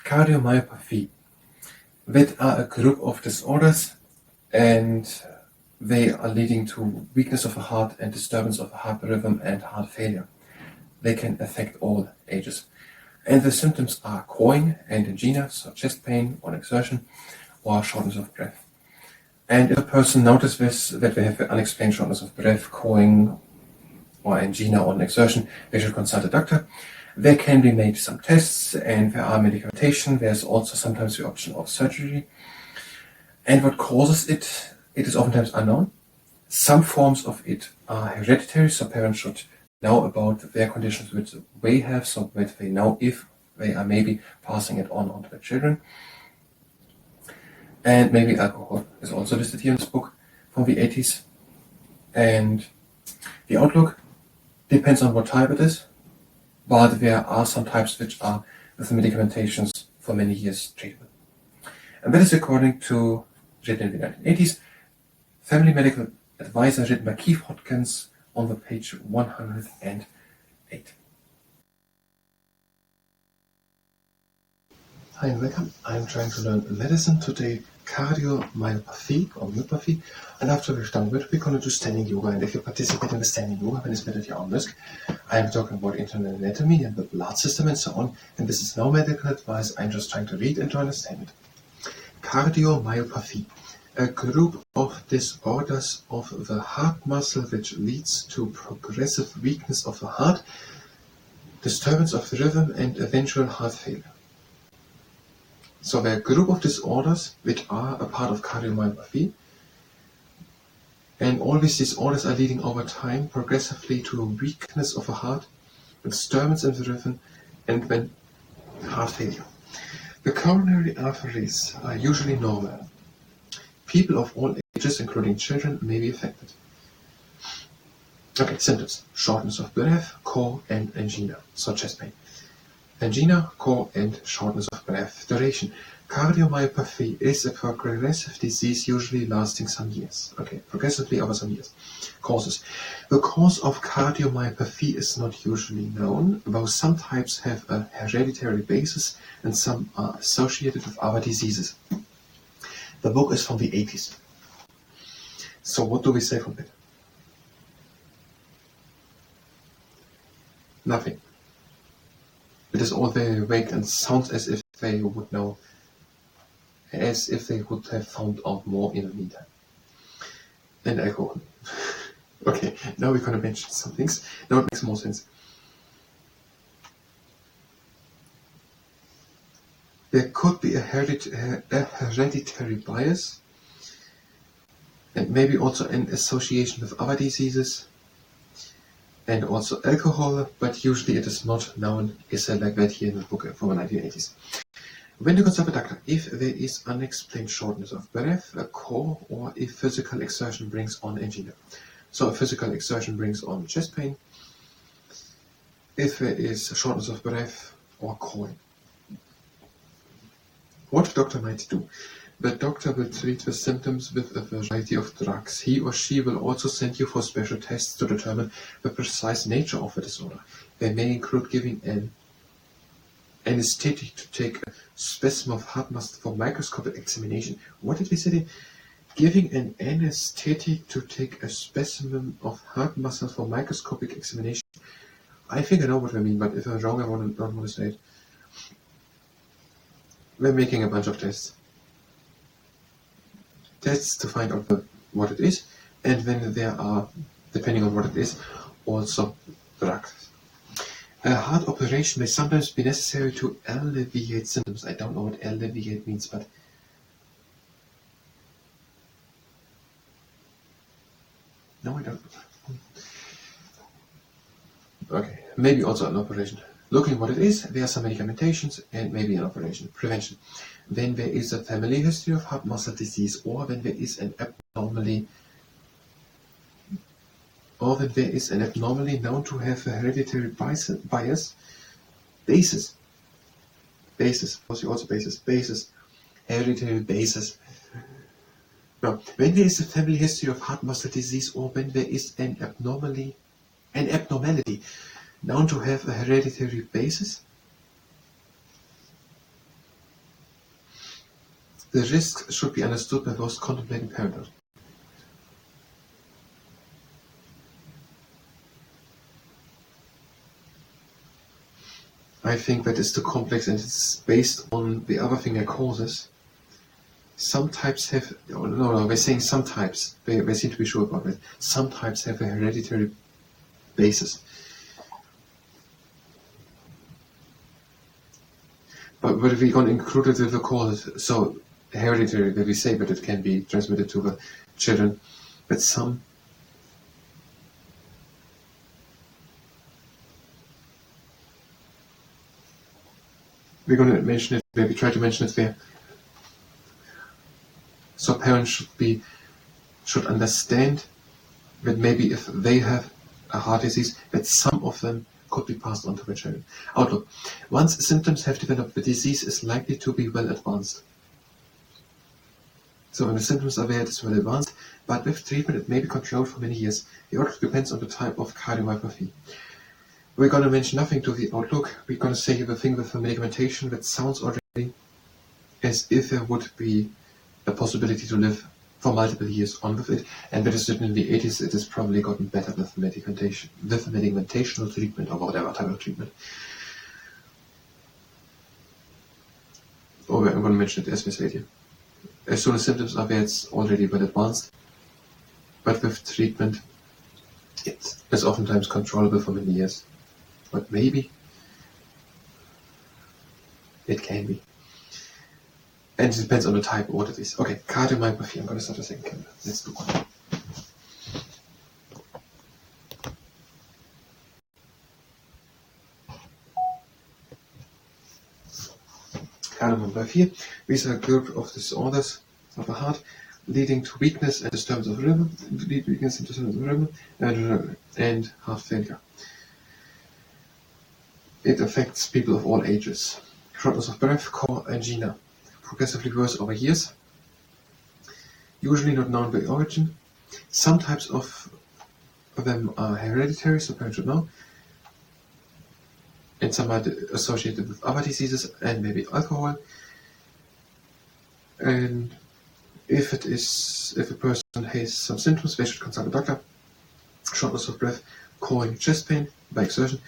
Cardiomyopathy, that are a group of disorders, and they are leading to weakness of the heart and disturbance of the heart rhythm and heart failure. They can affect all ages. And the symptoms are cawing and angina, so chest pain on exertion, or shortness of breath. And if a person notices that they have unexplained shortness of breath, cawing, or angina on exertion, they should consult a doctor. There can be made some tests, and there are medication. There's also sometimes the option of surgery. And what causes it is oftentimes unknown. Some forms of it are hereditary, so parents should know about their conditions which they have, so that they know if they are maybe passing it on to their children. And maybe alcohol is also listed here in this book from the 80s. And the outlook depends on what type it is, but there are some types which are with the medications for many years treatment. And that is according to, written in the 1980s, Family Medical Advisor written by Keith Hodkins on the page 108. Hi and welcome. I'm trying to learn medicine today, cardiomyopathy or myopathy, and after we've done it, we're going to do standing yoga. And if you participate in the standing yoga, then it's better at your own risk. I'm talking about internal anatomy and the blood system and so on, and this is no medical advice. I'm just trying to read and to understand it. Cardiomyopathy, a group of disorders of the heart muscle which leads to progressive weakness of the heart, disturbance of the rhythm, and eventual heart failure. So there are a group of disorders which are a part of cardiomyopathy, and all these disorders are leading over time progressively to a weakness of the heart, disturbance in the rhythm, and then heart failure. The coronary arteries are usually normal. People of all ages, including children, may be affected. Okay, symptoms: shortness of breath, caw, and angina, so chest pain. Angina, caw, and shortness of breath. Duration: cardiomyopathy is a progressive disease usually lasting some years. Okay, progressively over some years. Causes: the cause of cardiomyopathy is not usually known, though some types have a hereditary basis and some are associated with other diseases. The book is from the 80s. So what do we say from it? Nothing. It is all very vague and sounds as if they would know, as if they would have found out more in the meantime. And alcohol. Okay, now we're going to mention some things. Now it makes more sense. There could be a hereditary bias, and maybe also an association with other diseases, and also alcohol, but usually it is not known. Is said like that here in the book from the 1980s. When to consult a doctor: if there is unexplained shortness of breath, a caw, or if physical exertion brings on angina. So if physical exertion brings on chest pain, if there is shortness of breath or cawing. What the doctor might do: the doctor will treat the symptoms with a variety of drugs. He or she will also send you for special tests to determine the precise nature of the disorder. They may include giving an anesthetic to take a specimen of heart muscle for microscopic examination. What did we say? Giving an anesthetic to take a specimen of heart muscle for microscopic examination. I think I know what I mean, but if I'm wrong, I don't want to say it. We're making a bunch of tests. Tests to find out what it is, and then there are, depending on what it is, also drugs. A heart operation may sometimes be necessary to alleviate symptoms. I don't know what alleviate means, but no, I don't. Okay, maybe also an operation. Looking what it is, there are some medicamentations and maybe an operation. Prevention: when there is a family history of heart muscle disease, or when there is an abnormally known to have a hereditary basis, hereditary basis. Now, when there is a family history of heart muscle disease, or when there is an abnormality known to have a hereditary basis, The risks should be understood by those contemplating parenthood. I think that is too complex and it's based on the other thing that causes. Some types have, no, we're saying some types, they seem to be sure about it. Some types have a hereditary basis. But we're going to include it with the causes. So hereditary, that we say that it can be transmitted to the children, but some we're going to mention it, maybe try to mention it there. So parents should understand that maybe if they have a heart disease, that some of them could be passed on to their children. Outlook. Once symptoms have developed, the disease is likely to be well advanced. So when the symptoms are there, it is well advanced, but with treatment it may be controlled for many years. The outlook depends on the type of cardiomyopathy. We're going to mention nothing to the outlook. We're going to say the thing with the medicamentation that sounds already as if there would be a possibility to live for multiple years on with it, and that is certainly in the 80s it has probably gotten better with the medicamentational treatment or whatever type of treatment. Oh, I'm going to mention it as we say here. As soon as symptoms are there, it's already well advanced, but with treatment it is oftentimes controllable for many years. But maybe it can be. And it depends on the type of what it is. Okay, cardiomyopathy. I'm going to start a second camera. Let's do one. Cardiomyopathy. These are a group of disorders of the heart leading to weakness and disturbance of rhythm, and heart failure. It affects people of all ages. Shortness of breath, core angina. Progressively worse over years. Usually not known by origin. Some types of them are hereditary, so parents should know. And some are associated with other diseases and maybe alcohol. And if a person has some symptoms, they should consult a doctor. Shortness of breath, causing chest pain by exertion,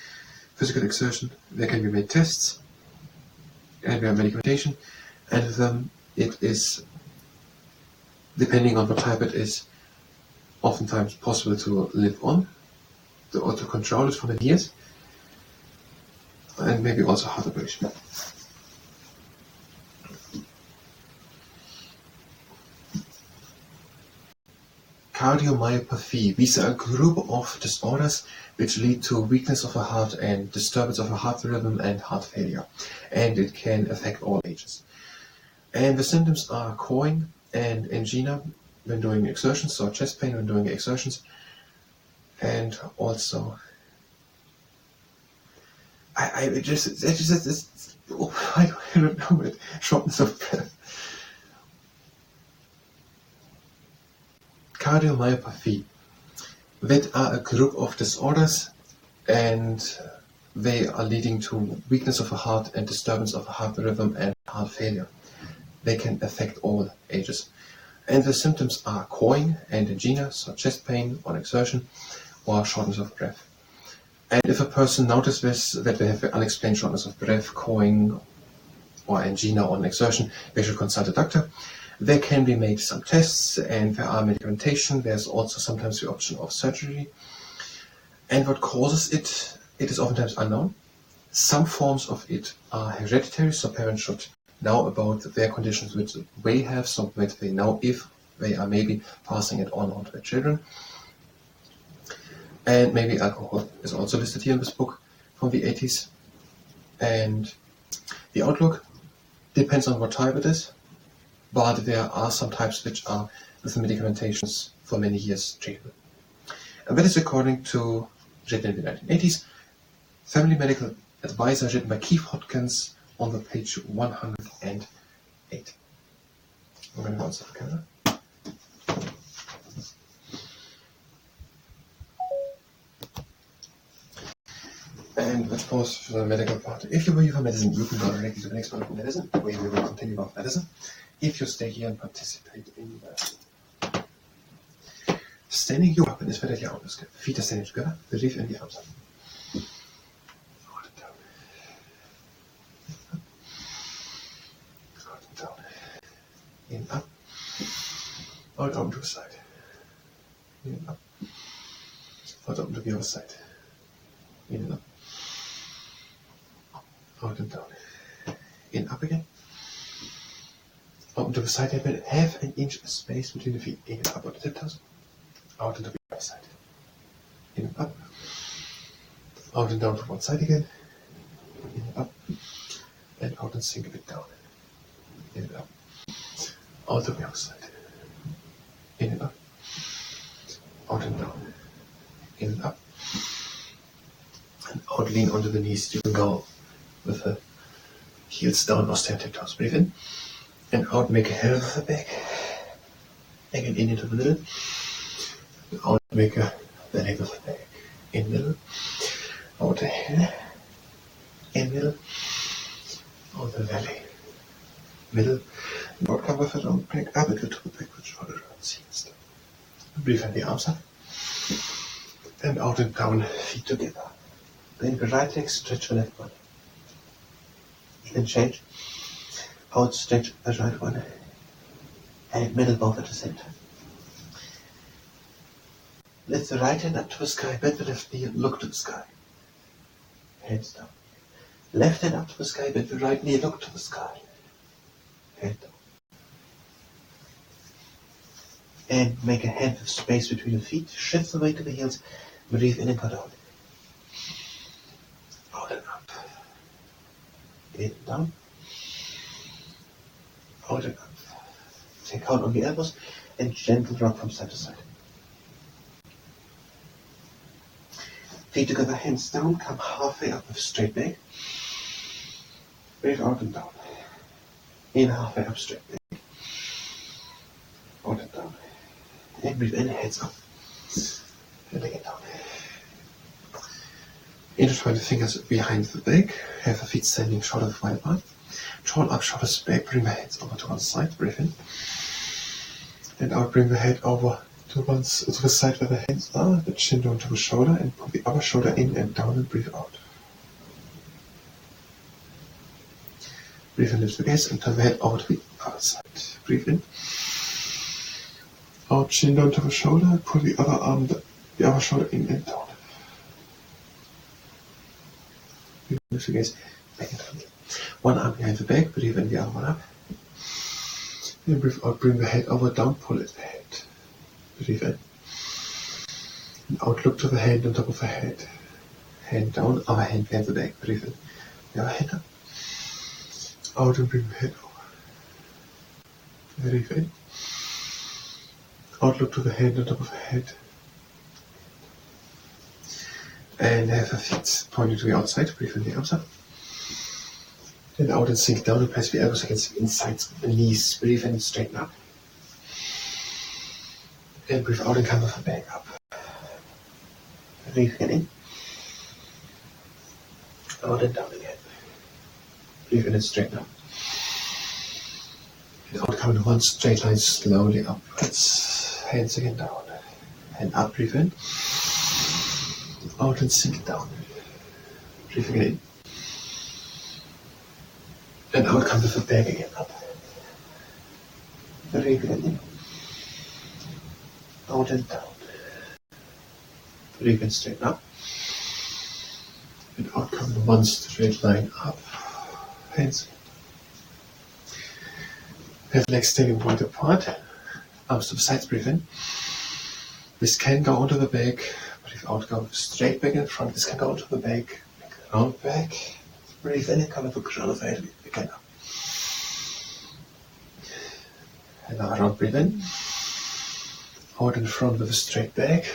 physical exertion. There can be made tests, and there are medication. And it is, depending on what type it is, oftentimes possible to live on, or to control it for many years, and maybe also heart ablation. Cardiomyopathy. These are a group of disorders which lead to weakness of the heart and disturbance of the heart rhythm and heart failure, and it can affect all ages. And the symptoms are cawing and angina when doing exertions, so chest pain when doing exertions, and also I don't know it. Shortness of breath. Cardiomyopathy. That are a group of disorders, and they are leading to weakness of the heart and disturbance of the heart rhythm and heart failure. They can affect all ages. And the symptoms are cawing and angina, so chest pain on exertion, or shortness of breath. And if a person notices that they have unexplained shortness of breath, cawing, or angina on exertion, they should consult a doctor. There can be made some tests, and there are medication. There's also sometimes the option of surgery. And what causes it, it is oftentimes unknown. Some forms of it are hereditary, so parents should know about their conditions which they have, so that they know if they are maybe passing it on to their children. And maybe alcohol is also listed here in this book from the 80s. And the outlook depends on what type it is, but there are some types which are with the medicamentations for many years treatment. And that is according to, written in the 1980s, Family Medical Advisor, written by Keith Hodkins on the page 108. I'm going to go on the camera. And the let's pause for the medical part. If you're waiting for medicine, you can go directly to the next part of medicine, where we will continue about medicine. If you stay here and participate in the standing you up, and it's better your arms good. Feet are standing together, the reef and the arms up. Hold it down. Hold it down. In, up. Hold on to the side. In and up. Hold on to the other side. In and up. Out and down. In, up again. Out to the side, have half an inch space between the feet. In and up on the tiptoes. Out and to the other side. In and up. Out and down to one side again. In and up. And out and sink a bit down. In and up. Out to the other side. In and up. Out and down. In and up. And out, lean onto the knees. You can go with the heels down or stand tiptoes. Breathe in. And out, make a hell of a back. Again, in into the middle. And out, make a belly of the back. In middle. Out the head. In middle. Out the belly. Middle. And out, come with a long back. Up and to the back with shoulder around. See and stuff. Breathe in the arms up. And out and down, feet together. Then the right leg, stretch the left one. Then change. Out, stretch the right one. And middle both at the center. Lift the right hand up to the sky, bend the left knee and look to the sky. Hands down. Left hand up to the sky, bend the right knee, look to the sky. Hand down. And make a hand with space between the feet. Shift the weight to the heels. Breathe in and go down. Out and up. In and down. Out and up. Take out on the elbows and gentle rock from side to side. Feet together, hands down. Come halfway up with straight back. Breathe out and down. In halfway up, straight back. Out and down. And breathe in, hands up. And again down. Intertwine the fingers behind the back. Have the feet standing shoulders wide apart. Draw up, shoulders back. Bring the hands over to one side. Breathe in. And out, bring the head over to the side where the hands are. The chin down to the shoulder. And pull the upper shoulder in and down and breathe out. Breathe in, lift the gaze and turn the head over to the other side. Breathe in. Out, chin down to the shoulder. Pull the other arm, the other shoulder in and down. Lift the gaze back and down. One arm behind the back, breathe in, the other one up. And breathe out, bring the head over, down, pull it ahead. Breathe in. And out, look to the hand on top of the head. Hand down, other hand behind the back, breathe in. The other hand up. Out and bring the head over. Breathe in. Out, look to the hand on top of the head. And have the feet pointing to the outside, breathe in the arms up. And out and sink down and press the elbows against the insides of the knees. Breathe in and straighten up. And breathe out and come with the back up. Breathe again in. Out and down again. Breathe in and straighten up. And out, come in one straight line slowly upwards. Hands again down. And up, breathe in. Out and sink down. Breathe again in. And out, come with the back again up. Breathe again in. Out and down. Breathe and straighten up. And out, come in one straight line up. Hands. Have legs standing wide apart. Arms to the sides, breathe in. This can go onto the back. Breathe out, go straight back in front. This can go onto the back. Round back. Breathe in and come with a crown of the head again up. And now round, breathe in. Out in front with a straight back.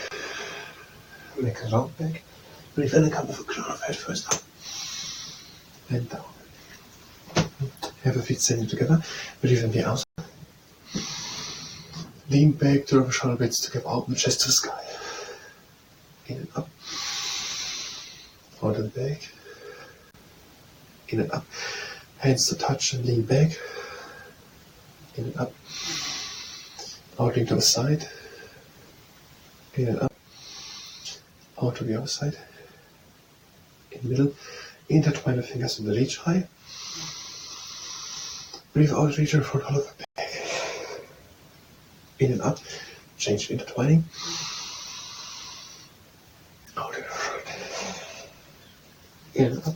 Make a round back. Breathe in and come with a crown of the head first up. And down. Have the feet standing together. Breathe in the arms. Lean back, draw the shoulder blades together, open the chest to the sky. In and up. Out and back. in and up. Hands to touch and lean back, in and up. Out into the side, in and up. Out to the other side, in the middle. Intertwine the fingers in the reach high. Breathe out, reach your front, hollow the back. In and up. Change intertwining. Out in the front. In and up.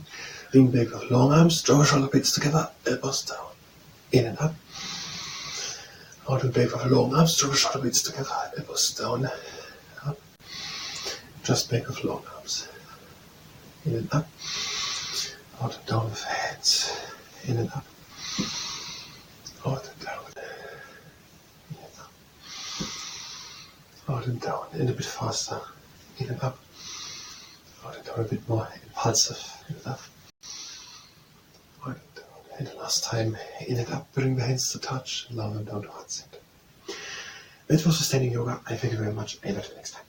Lean back with long arms. Draw shoulder blades together. Elbows down. In and up. Out and back with long arms. Draw shoulder blades together. Elbows down. Up. Just back with long arms. In and up. Out and down with hands. In and up. Out and down. In and up. Out and down. And a bit faster. In and up. Out and down, a bit more impulsive. In and up. Out and down. And the last time, in and up. Bring the hands to touch. Allow them down to heart center. That was the standing yoga. I thank you very much, and until next time.